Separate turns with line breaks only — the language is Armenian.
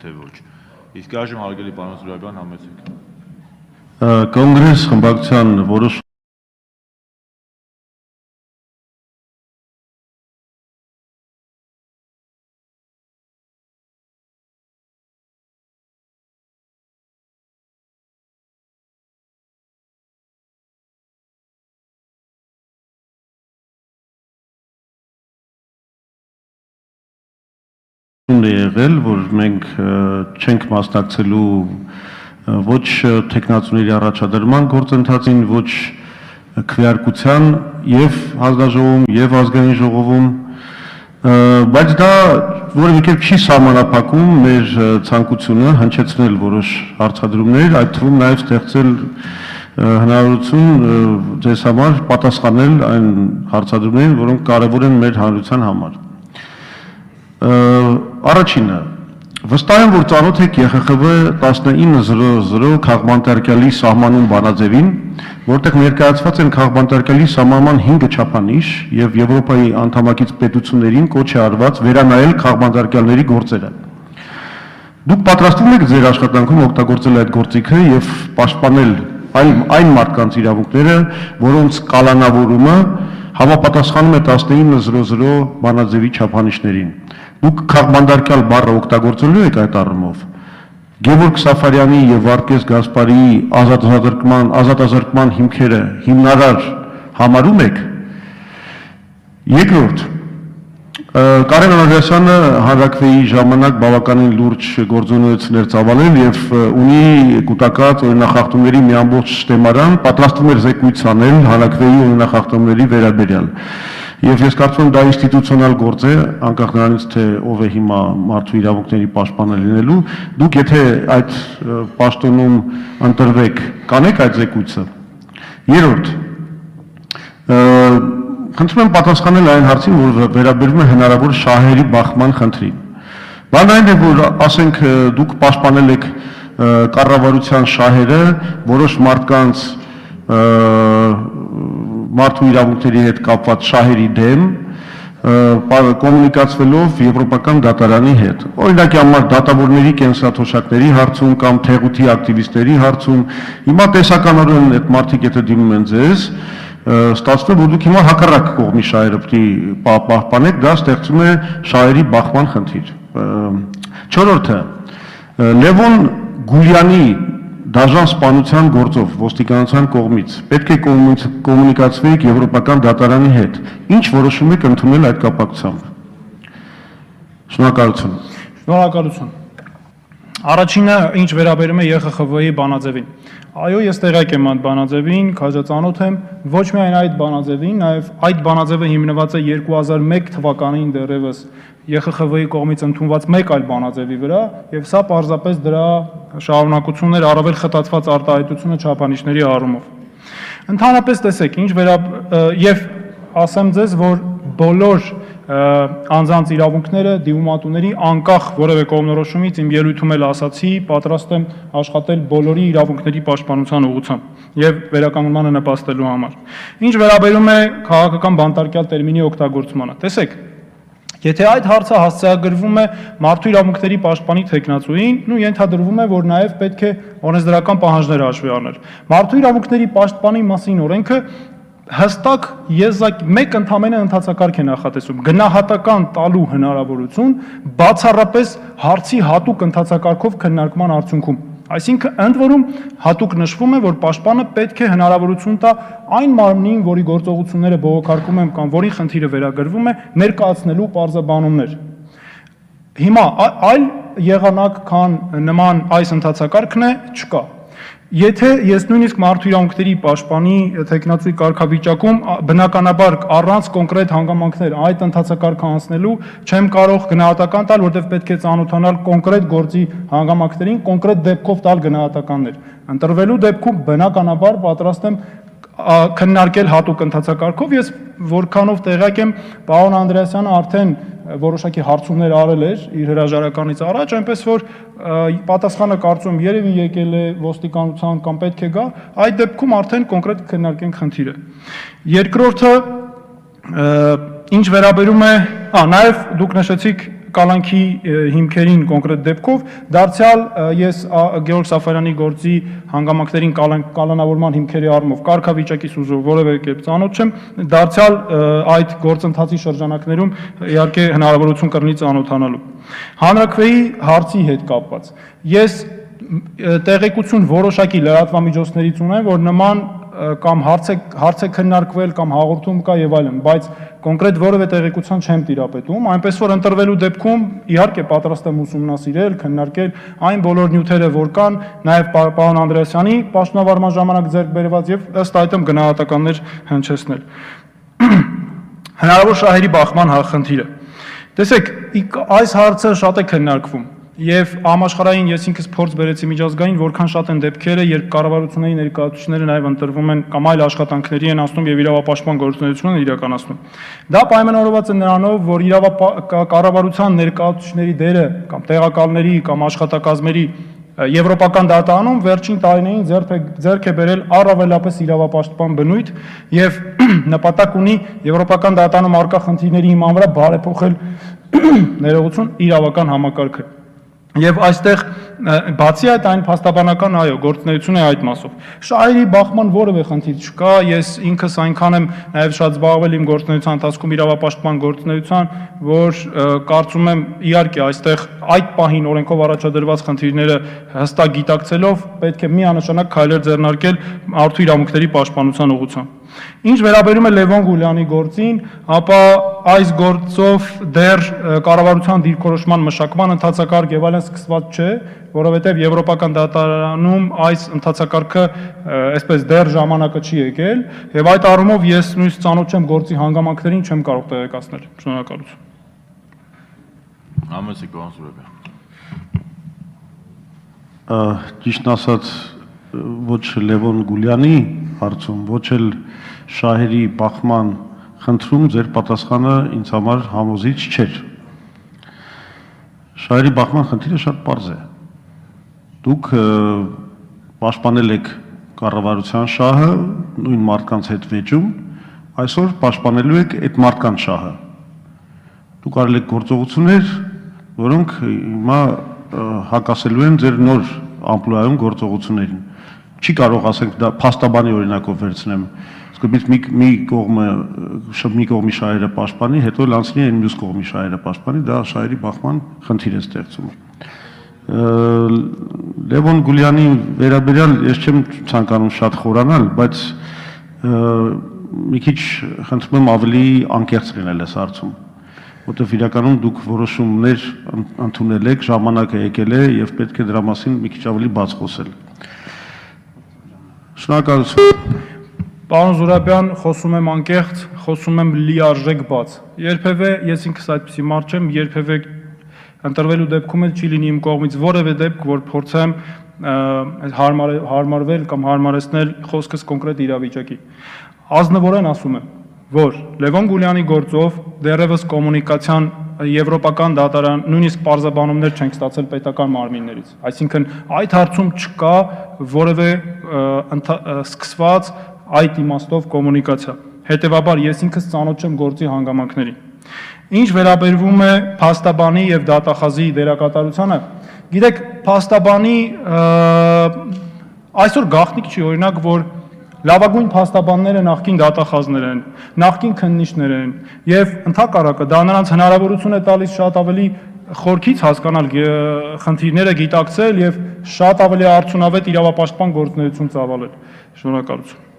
թե ոչ։ Իսկ այժմ հարգելի պարոն Զուրաբյան համեցեք։
Կոնգրես խմբակցության որոշ եղել, որ մենք չենք մասնակցելու ոչ թեկնածուների առաջադրման գործընթացին, ոչ քվեարկության եւ հանձնաժողովում եւ ազգային ժողովում, բայց դա որևէ կերպ չի սահմանափակում մեր ցանկությունը հնչեցնել որոշ հարցադրումներ, այդ թվում նաեւ ստեղծել հնարավորություն ձեզ համար պատասխանել այն հարցադրումներին, որոնք կարեւոր են մեր հանրության համար։ Առաջինը, վստահ եմ, որ ծանոթ եք ԵԽԽՎ 1900 քաղբանտարկյալի սահմանուն բանաձևին, որտեղ ներկայացված են քաղբանտարկյալի սահմանման 5 չափանիշ եւ Եվրոպայի անդամակից պետություններին կոչ է արված վերանայել քաղբանտարկյալների գործերը։ Դուք պատրաստվում եք ձեր աշխատանքում օգտագործել այդ գործիքը եւ պաշտպանել այն մարդկանց իրավունքները, որոնց կալանավորումը համապատասխանում է 1900 բանաձևի չափանիշներին։ Դուք քաղբանտարկյալ բառը օգտագործելու եք այդ առումով։ Գևորգ Սաֆարյանի եւ Վարդգես Գասպարի ազատազրկման հիմքերը հիմնարար համարում եք։ Երկրորդ, Կարեն Անահրյասյանը հանրաքվեի ժամանակ բավականին լուրջ գործունեություններ ծավալել եւ ունի կուտակած օրինախախտումների մի ամբողջ շտեմարան, պատրաստվում էր զեկույց անել հանրաքվեի օրինախախտումների վերաբերյալ։ Եվ ես կարծում եմ դա ինստիտուցիոնալ գործ է, անկախ նրանից թե ով է հիմա մարդու իրավունքների պաշտպանը լինելու, դուք եթե այդ պաշտոնում ընտրվեք, կանեք այդ զեկույցը։ Երրորդ, խնդրում եմ պատասխանել այն հարցին, որ վերաբերում է հնարավոր շահերի բախման խնդրին։ Բանն այն է, որ ասենք դուք պաշտպանել եք կառավարության շահերը, որոշ մարդկանց մարդու իրավունքների հետ կապված շահերի դեմ կոմունիկացվելով Եվրոպական դատարանի հետ։ Օրինակի համար դատավորների կենսաթոշակների հարցում կամ թեղութի ակտիվիստների հարցում, հիմա տեսականորեն այդ մարդիկ եթե դիմում են ձեզ, ստացվում է, որ դուք հիմա հակառակ կողմի շահերը պետք է պահպանեք, դա ստեղծում է շահերի բախման խնդիր։ Չորրորդը, Լևոն Գուլյանի դաժան սպանության գործով ոստիկանության կողմից պետք է կոմունիկացվեիք Եվրոպական դատարանի հետ։ Ինչ որոշում եք ընդունել այդ կապակցությամբ։ Շնորհակալություն։
Շնորհակալություն։ Առաջինը ինչ վերաբերում է ԵԽԽՎ-ի բանաձևին։ Այո, ես տեղյակ եմ այդ բանաձևին, քաջածանոթ եմ, ոչ միայն այդ բանաձևին, նաև այդ բանաձևը հիմնված է 2001 թվականին դեռևս ԵԽԽՎ-ի կողմից ընդունված մեկ այլ բանաձևի վրա, եւ սա պարզապես դրա շարունակություններ առավել խտացված արտահայտությունը չափանիշների առումով։ Ընդհանրապես տեսեք, եւ ասեմ ձեզ, որ բոլոր անձանց իրավունքները դիմումատուների անկախ որևէ կողմնորոշումից իմ ելույթում էլ ասացի, պատրաստ եմ աշխատել բոլորի իրավունքների պաշտպանության ուղղությամբ եւ վերականգնմանը նպաստելու համար։ Ինչ վերաբերում է քաղաքական բանտարկյալ տերմինի օգտագործմանը, տեսեք, եթե այդ հարցը հասցեագրվում է մարդու իրավունքների պաշտպանի թեկնածուին, ենթադրվում է, որ նաև պետք է օրենսդրական պահանջներ հաշվի առնել։ Մարդու իրավունքների պաշտպանի մասին օրենքը հստակ մեկ ընդամենը ընդհանցակարգ է նախատեսում, գնահատական տալու հնարավորություն բացառապես հարցի հատուկ ընդհանցակարգով քննարկման արդյունքում։ Այսինքն ընդ որում հատուկ նշվում է, որ պաշտպանը պետք է հնարավորություն տա այն մարմնին, որի գործողությունները բողոքարկում են կամ որի խնդիրը վերագրվում է, ներկայացնելու պարզաբանումներ։ Հիմա այլ եղանակ, քան նման այս ընդհանցակարգն է, չկա։ Եթե ես նույնիսկ մարդու իրավունքների պաշտպանի թեկնածուի կարգավիճակում բնականաբար առանց կոնկրետ հանգամանքներ այդ ընդհանցակարգը անցնելու չեմ կարող գնահատական տալ, որտեղ պետք է ծանոթանալ կոնկրետ գործի հանգամանքներին, կոնկրետ դեպքով տալ գնահատականներ։ Ընտրվելու դեպքում բնականաբար պատրաստ եմ քննարկել հատուկ ընդհանցակարգով, ես որքանով տեղյակ եմ, պարոն Անդրեասյանը արդեն որոշակի հարցումներ արել էր իր հրաժարականից առաջ, այնպես որ պատասխանը կարծում երևի եկել է ոստիկանության կամ պետք է գա, այդ դեպքում արդեն կոնկրետ քննարկենք խնդիրը։ Երկրորդը, ինչ վերաբերում է, նաև դուք նշեցիք կալանքի հիմքերին կոնկրետ դեպքով, դարձյալ ես Գեորգ Սաֆարյանի գործի հանգամանքներին կալանավորման հիմքերի առումով կարգավիճակի սուզով որևէ կերպ ծանոթ չեմ, դարձյալ այդ գործընթացի շրջանակներում իհարկե հնարավորություն կլինի ծանոթանալու։ Հանրաքվեի հարցի հետ կապված ես տեղեկություն որոշակի լրատվամիջոցներից ունեմ, որ նման կամ հարց է քննարկվել կամ հաղորդում կա եւ այլն, բայց կոնկրետ որևէ տեղեկության չեմ տիրապետում, այնպես որ ընտրվելու դեպքում իհարկե պատրաստ եմ ուսումնասիրել, քննարկել այն բոլոր նյութերը, որ կան, նաեւ պարոն Անդրեասյանի պաշտոնավարման ժամանակ ձեռք բերված եւ ըստ այդմ գնահատականներ հնչեցնել։ Հնարավոր շահերի բախման խնդիրը։ Տեսեք, այս հարցը շատ է քննարկվում եւ համաշխարհային ես ինքս փորձ բերեցի միջազգային, որքան շատ են դեպքերը, երբ կառավարությունների ներկայացուցիչները նաեւ ընտրվում են կամ այլ աշխատանքների են անցնում եւ իրավապաշտպան գործունեություն են իրականացնում։ Դա պայմանավորված է նրանով, որ կառավարության ներկայացուցիչների դերը կամ տեղակալների կամ աշխատակազմերի Եվրոպական դատարանում վերջին տարիներին ձեռք է բերել առավելապես իրավապաշտպան բնույթ եւ նպատակ ունի Եվրոպական դատարանում առկա խնդիրների հիման վրա բարեփոխել ներողություն իրավական համակարգը։ Եվ այստեղ բացի այդ այն փաստաբանական գործունեություն է այդ մասով։ Շահերի բախման որևէ խնդիր չկա, ես ինքս այնքան եմ նաև շատ զբաղվել իմ գործունեության ընթացքում իրավապաշտպան գործունեության, որ կարծում եմ իհարկե այստեղ այդ պահին օրենքով առաջադրված խնդիրները հստակ գիտակցելով պետք է միանշանակ քայլեր ձեռնարկել մարդու իրավունքների պաշտպանության ուղղությամբ։ Ինչ վերաբերում է Լևոն Գուլյանի գործին, ապա այս գործով դեռ կառավարության դիրքորոշման մշակման ընթացակարգ եւ այլն սկսված չէ, որովհետեւ Եվրոպական դատարանում այս ընթացակարգը այսպես դեռ ժամանակը չի եկել եւ այդ առումով ես նույնիսկ ծանոթ չեմ գործի հանգամանքներին, չեմ կարող տեղեկացնել։ Շնորհակալություն։
Համեցեք պարոն Սուրեբյան։
Ճիշտ ասած ոչ Լևոն Գուլյանի հարցում, ոչ էլ շահերի բախման խնդրում ձեր պատասխանը ինձ համար համոզիչ չէր։ Շահերի բախման խնդիրը շատ պարզ է։ Դուք պաշտպանել եք կառավարության շահը նույն մարդկանց հետ վեճում, այսօր պաշտպանելու եք այդ մարդկանց շահը։ Դուք արել եք գործողություններ, որոնք հիմա հակասելու են ձեր նոր ամպլուայում գործողություններին։ Չի կարող ասենք դա փաստաբանի օրինակով վերցնեմ, սկզբից մի կողմի շահերը պաշտպանի, հետո լանցնի այն մյուս կողմի շահերը պաշտպանի, դա շահերի բախման խնդիր է ստեղծում։ Լևոն Գուլյանի վերաբերյալ ես չեմ ցանկանում շատ խորանալ, բայց մի քիչ խնդրում եմ ավելի անկեղծ լինել այս հարցում, որտեղ իրականում դուք որոշումներ ընդունել եք, ժամանակը եկել է եւ պետք է դրա մասին մի քիչ ավելի բաց խոսել։ Շնորհակալություն։
Պարոն Զուրաբյան, խոսում եմ անկեղծ, խոսում եմ լիարժեք բաց։ Երբևէ ես ինքս այդպիսի մարդ չեմ, երբևէ ընտրվելու դեպքում էլ չի լինի իմ կողմից որևէ դեպք, որ փորձեմ հարմարվել կամ հարմարեցնել խոսքս կոնկրետ իրավիճակի։ Ազնվորեն ասում եմ, որ Լևոն Գուլյանի գործով դեռևս կոմունիկացիան Եվրոպական դատարան նույնիսկ պարզաբանումներ չենք ստացել պետական մարմիններից։ Այսինքն այդ հարցում չկա որևէ սկսված այդ իմաստով կոմունիկացիա։ Հետևաբար ես ինքս ծանոթ չեմ գործի հանգամանքներին։ Ինչ վերաբերվում է փաստաբանի եւ դատախազի դերակատարությանը, գիտեք, փաստաբանի այսօր գաղտնիք չի օրինակ, որ լավագույն փաստաբանները նախկին դատախազներ են, նախկին քննիչներ են եւ ընդհակառակը դա նրանց հնարավորություն է տալիս շատ ավելի խորքից հասկանալ խնդիրները, գիտակցել եւ շատ ավելի արդյունավետ իրավապաշտպան գործունեություն ծավալել։ Շնորհակալություն։